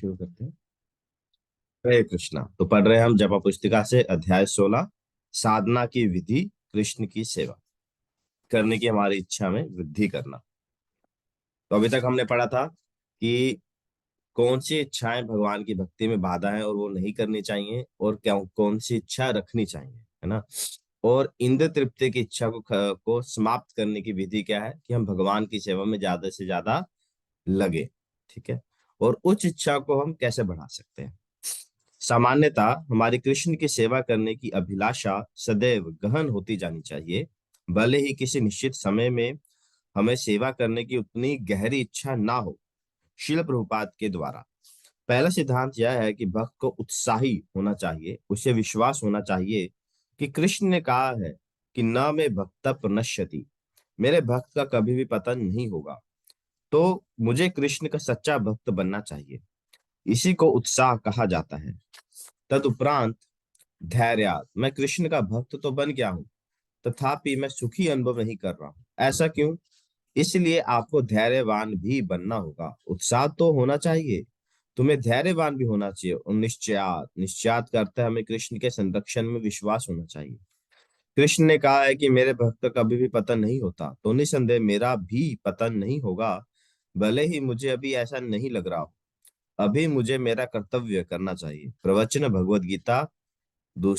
शुरू करते हैं। हरे कृष्णा। तो पढ़ रहे हैं हम जपा पुस्तिका से अध्याय 16, साधना की विधि, कृष्ण की सेवा करने की हमारी इच्छा में वृद्धि करना। तो अभी तक हमने पढ़ा था कि कौन सी इच्छाएं भगवान की भक्ति में बाधा है और वो नहीं करनी चाहिए, और क्या कौन सी इच्छा रखनी चाहिए, है ना। और इंद्र तृप्ति की इच्छा को समाप्त करने की विधि क्या है कि हम भगवान की सेवा में ज्यादा से ज्यादा लगे। ठीक है। और उच्च इच्छा को हम कैसे बढ़ा सकते हैं। सामान्यतः हमारी कृष्ण की सेवा करने की अभिलाषा सदैव गहन होती जानी चाहिए, भले ही किसी निश्चित समय में हमें सेवा करने की उतनी गहरी इच्छा ना हो। शिल प्रभुपाद के द्वारा पहला सिद्धांत यह है कि भक्त को उत्साही होना चाहिए, उसे विश्वास होना चाहिए कि कृष्ण ने कहा है कि न में भक्त प्रणश्यति, मेरे भक्त का कभी भी पतन नहीं होगा। तो मुझे कृष्ण का सच्चा भक्त बनना चाहिए, इसी को उत्साह कहा जाता है। तदुपरांत धैर्य, मैं कृष्ण का भक्त तो बन गया हूँ, तथापि मैं सुखी अनुभव नहीं कर रहा हूँ। ऐसा क्यों? इसलिए आपको धैर्यवान भी बनना होगा। उत्साह तो होना चाहिए, तुम्हें धैर्यवान भी होना चाहिए। और निश्चयात, निश्चयात करते हमें कृष्ण के संरक्षण में विश्वास होना चाहिए। कृष्ण ने कहा है कि मेरे भक्त का कभी भी पतन नहीं होता, तो निसंदेह मेरा भी पतन नहीं होगा, भले ही मुझे अभी ऐसा नहीं लग रहा हो। अभी मुझे मेरा कर्तव्य करना चाहिए। प्रवचन भगवद गीता दो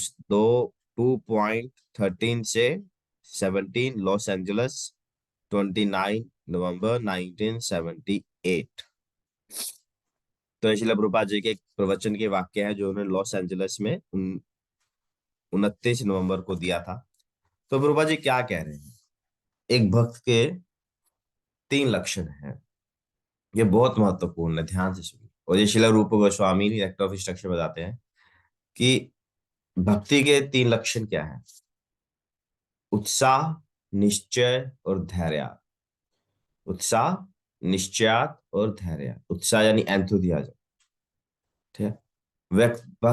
2.13 से 17, लॉस एंजल्स, 29 नवंबर 1978। तो ये श्रील प्रभुपाद जी के एक प्रवचन के वाक्य है जो उन्होंने लॉस एंजल्स में 29 नवंबर को दिया था। तो प्रभुपाद जी क्या कह रहे हैं? एक भक्त के 3 लक्षण हैं, ये बहुत महत्वपूर्ण है, ध्यान से सुनिए। और ये श्रील रूप गोस्वामी डायरेक्टर ऑफ इंस्ट्रक्शन बताते हैं कि भक्ति के 3 लक्षण क्या है। उत्साह, निश्चय और धैर्य। उत्साह, निश्चयात और धैर्य। उत्साह यानी एंथुजियाज्म। ठीक है।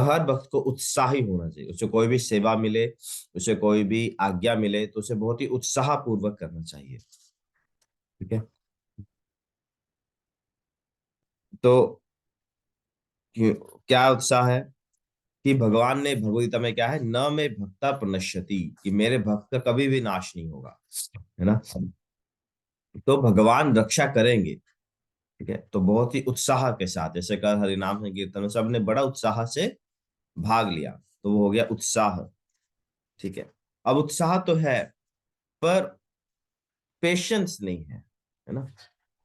हर भक्त को उत्साही होना चाहिए। उसे कोई भी सेवा मिले, उसे कोई भी आज्ञा मिले, तो उसे बहुत ही उत्साह पूर्वक करना चाहिए। ठीक है। तो क्या उत्साह है कि भगवान ने भगवदगीता में क्या है, न में भक्ता प्रणश्यति, कि मेरे भक्त का कभी भी नाश नहीं होगा, है ना। तो भगवान रक्षा करेंगे। ठीक है। तो बहुत ही उत्साह के साथ, जैसे कल हरिनाम संकीर्तन में सबने बड़ा उत्साह से भाग लिया, तो वो हो गया उत्साह। ठीक है। अब उत्साह तो है, पर पेशेंस नहीं है ना।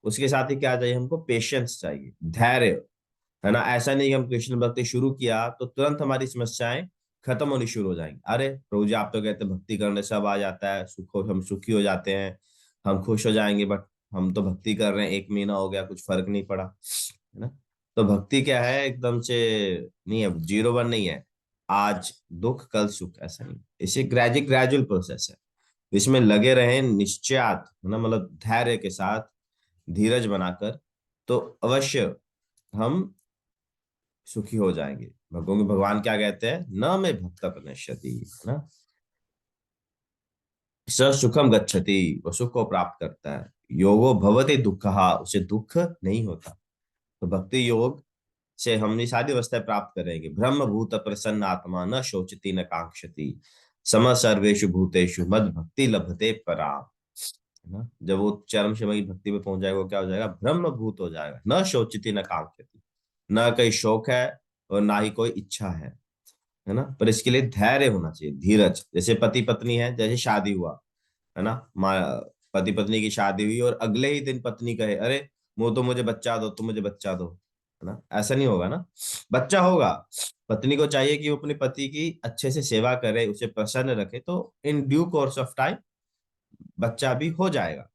उसके साथ ही क्या चाहिए हमको? पेशेंस चाहिए, धैर्य, है ना। ऐसा नहीं कि हम कृष्ण भक्ति शुरू किया तो तुरंत हमारी समस्याएं खत्म होनी शुरू हो जाएंगी। अरे प्रभु जी, आप तो कहते हैं भक्ति करने सब आ जाता है, हम सुखी हो जाते हैं, हम खुश हो जाएंगे, बट हम तो भक्ति कर रहे हैं, 1 महीना हो गया, कुछ फर्क नहीं पड़ा, है ना। तो भक्ति क्या है, एकदम से नहीं है, 0-1 नहीं है। आज दुख कल सुख, ऐसा नहीं। इसे ग्रेजुअल प्रोसेस है, इसमें लगे रहें निश्चयात, है ना, मतलब धैर्य के साथ, धीरज बनाकर, तो अवश्य हम सुखी हो जाएंगे। भगवान क्या कहते हैं, न में भक्त प्रणश्यति, है ना, स सुखम गच्छति, वो सुख को प्राप्त करता है। योगो भवते दुखहा, उसे दुख नहीं होता। तो भक्ति योग से हम ये सारी अवस्थाएं प्राप्त करेंगे। ब्रह्म भूत प्रसन्न आत्मा, न शोचति न कांक्षति, सम सर्वेषु भूतेषु मद भक्ति लभते पराम, है ना। जब वो चरम सीमा की भक्ति में पहुंच जाएगा, वो क्या हो जाएगा? ब्रह्म भूत हो जाएगा। न शोचति न कांक्षति, न कोई शौक है और ना ही कोई इच्छा है ना। पर इसके लिए धैर्य होना चाहिए, धीरज। जैसे पति पत्नी है, जैसे शादी हुआ, है ना, पति पत्नी की शादी हुई और अगले ही दिन पत्नी कहे, अरे वो तो मुझे बच्चा दो, तुम मुझे बच्चा दो, है ना, ऐसा नहीं होगा ना। बच्चा होगा। पत्नी को चाहिए कि वो अपने पति की अच्छे से सेवा करे, उसे प्रसन्न रखे, तो in due course of time बच्चा भी हो जाएगा।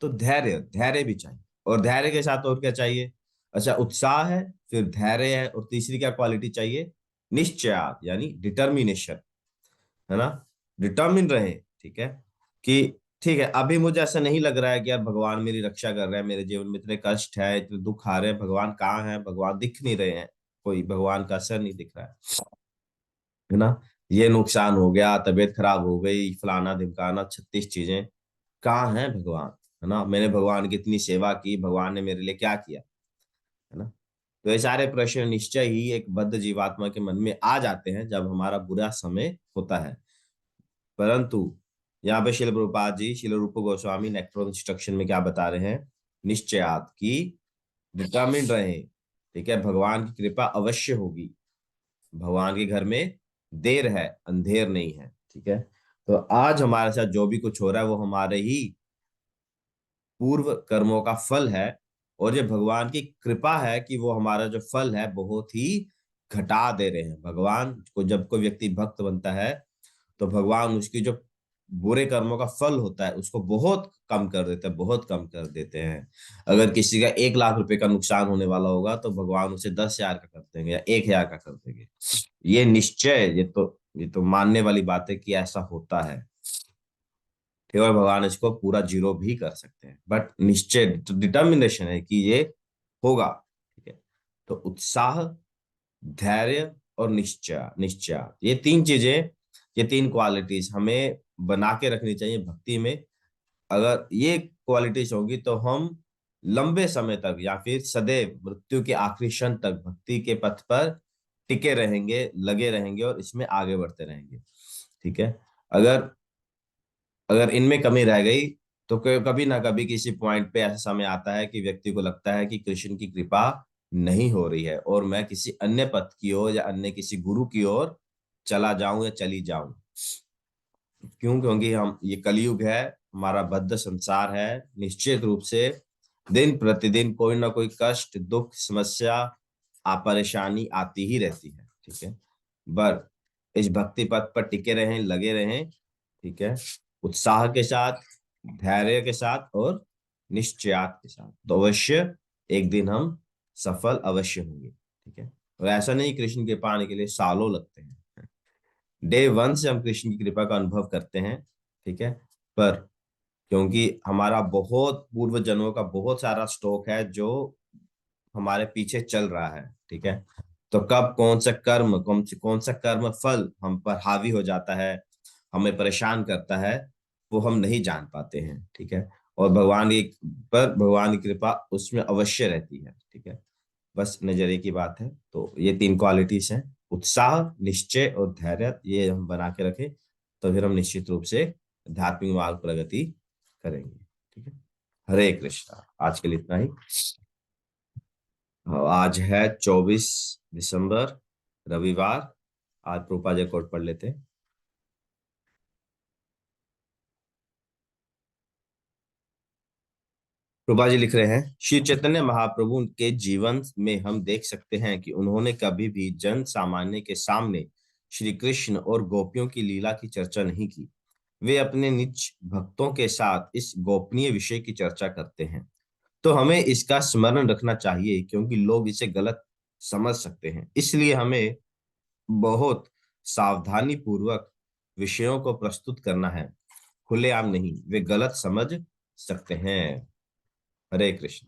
तो धैर्य, धैर्य भी चाहिए। और धैर्य के साथ और क्या चाहिए? अच्छा, उत्साह है, फिर धैर्य है, और तीसरी क्या क्वालिटी चाहिए? निश्चय, यानी डिटर्मिनेशन, है ना। डिटर्मिन रहे। ठीक है। कि ठीक है, अभी मुझे ऐसा नहीं लग रहा है कि यार भगवान मेरी रक्षा कर रहे हैं, मेरे जीवन में इतने कष्ट है, इतने दुख आ रहे हैं, भगवान कहाँ है, भगवान दिख नहीं रहे हैं, कोई भगवान का असर नहीं दिख रहा है ना। ये नुकसान हो गया, तबीयत खराब हो गई, फलाना ढिमकाना, 36 चीजें, कहाँ है भगवान, है ना। मैंने भगवान की इतनी सेवा की, भगवान ने मेरे लिए क्या किया, है ना। तो ये सारे प्रश्न निश्चय ही एक बद्ध जीवात्मा के मन में आ जाते हैं जब हमारा बुरा समय होता है। परंतु यहाँ पे शिल प्रभुपाद जी, शिल रूप गोस्वामी नेक्टर इंस्ट्रक्शन में क्या बता रहे हैं, निश्चयात की डिटर्मिन रहे, ठीक है, भगवान की कृपा अवश्य होगी, भगवान के घर में देर है, अंधेर नहीं है, ठीक है। तो आज हमारे साथ जो भी कुछ हो रहा है वो हमारे ही पूर्व कर्मों का फल है, और ये भगवान की कृपा है कि वो हमारा जो फल है बहुत ही घटा दे रहे हैं। भगवान को जब कोई व्यक्ति भक्त बनता है तो भगवान उसकी जो बुरे कर्मों का फल होता है उसको बहुत कम कर देते हैं, बहुत कम कर देते हैं। अगर किसी का 1 लाख रुपए का नुकसान होने वाला होगा तो भगवान उसे 10,000 का कर देंगे या 1,000 का कर देंगे। ये निश्चय, ये तो मानने वाली बात है कि ऐसा होता है। केवल भगवान इसको पूरा जीरो भी कर सकते हैं, बट निश्चय डिटर्मिनेशन है कि ये होगा, ठीक है। तो उत्साह, धैर्य और निश्चय, निश्चय, ये तीन चीजें, ये तीन क्वालिटीज हमें बना के रखनी चाहिए भक्ति में। अगर ये क्वालिटीज होगी तो हम लंबे समय तक या फिर सदैव मृत्यु के आखिरी क्षण तक भक्ति के पथ पर टिके रहेंगे, लगे रहेंगे और इसमें आगे बढ़ते रहेंगे, ठीक है। अगर अगर इनमें कमी रह गई तो कभी ना कभी किसी पॉइंट पे ऐसा समय आता है कि व्यक्ति को लगता है कि कृष्ण की कृपा नहीं हो रही है और मैं किसी अन्य पथ की ओर या अन्य किसी गुरु की ओर चला जाऊं या चली जाऊं। क्यों? क्योंकि हम, ये कलयुग है, हमारा बद्ध संसार है, निश्चित रूप से दिन प्रतिदिन कोई ना कोई कष्ट, दुख, समस्या, परेशानी आती ही रहती है, ठीक है। पर इस भक्ति पथ पर टिके रहें, लगे रहें, ठीक है, उत्साह के साथ, धैर्य के साथ और निश्चयात के साथ, तो अवश्य एक दिन हम सफल अवश्य होंगे, ठीक है। और ऐसा नहीं, कृष्ण के पाने के लिए सालों लगते हैं, डे वन से हम कृष्ण की कृपा का अनुभव करते हैं, ठीक है। पर क्योंकि हमारा बहुत पूर्व जन्मों का बहुत सारा स्टॉक है जो हमारे पीछे चल रहा है, ठीक है। तो कब कौन सा कर्म फल हम पर हावी हो जाता है, हमें परेशान करता है, वो हम नहीं जान पाते हैं, ठीक है। और भगवान की कृपा उसमें अवश्य रहती है, ठीक है। बस नजरिए की बात है। तो ये तीन क्वालिटीज हैं, उत्साह, निश्चय और धैर्य, ये हम बना के रखें तो फिर हम निश्चित रूप से आध्यात्मिक मार्ग प्रगति करेंगे, ठीक है। हरे कृष्णा। आज के लिए इतना ही। आज है 24 दिसंबर, रविवार। आज प्रोपा जय कोट पढ़ लेते हैं। प्रभा जी लिख रहे हैं, श्री चैतन्य महाप्रभु के जीवन में हम देख सकते हैं कि उन्होंने कभी भी जन सामान्य के सामने श्री कृष्ण और गोपियों की लीला की चर्चा नहीं की। वे अपने निज भक्तों के साथ इस गोपनीय विषय की चर्चा करते हैं। तो हमें इसका स्मरण रखना चाहिए क्योंकि लोग इसे गलत समझ सकते हैं, इसलिए हमें बहुत सावधानी पूर्वक विषयों को प्रस्तुत करना है, खुलेआम नहीं, वे गलत समझ सकते हैं। हरे कृष्ण।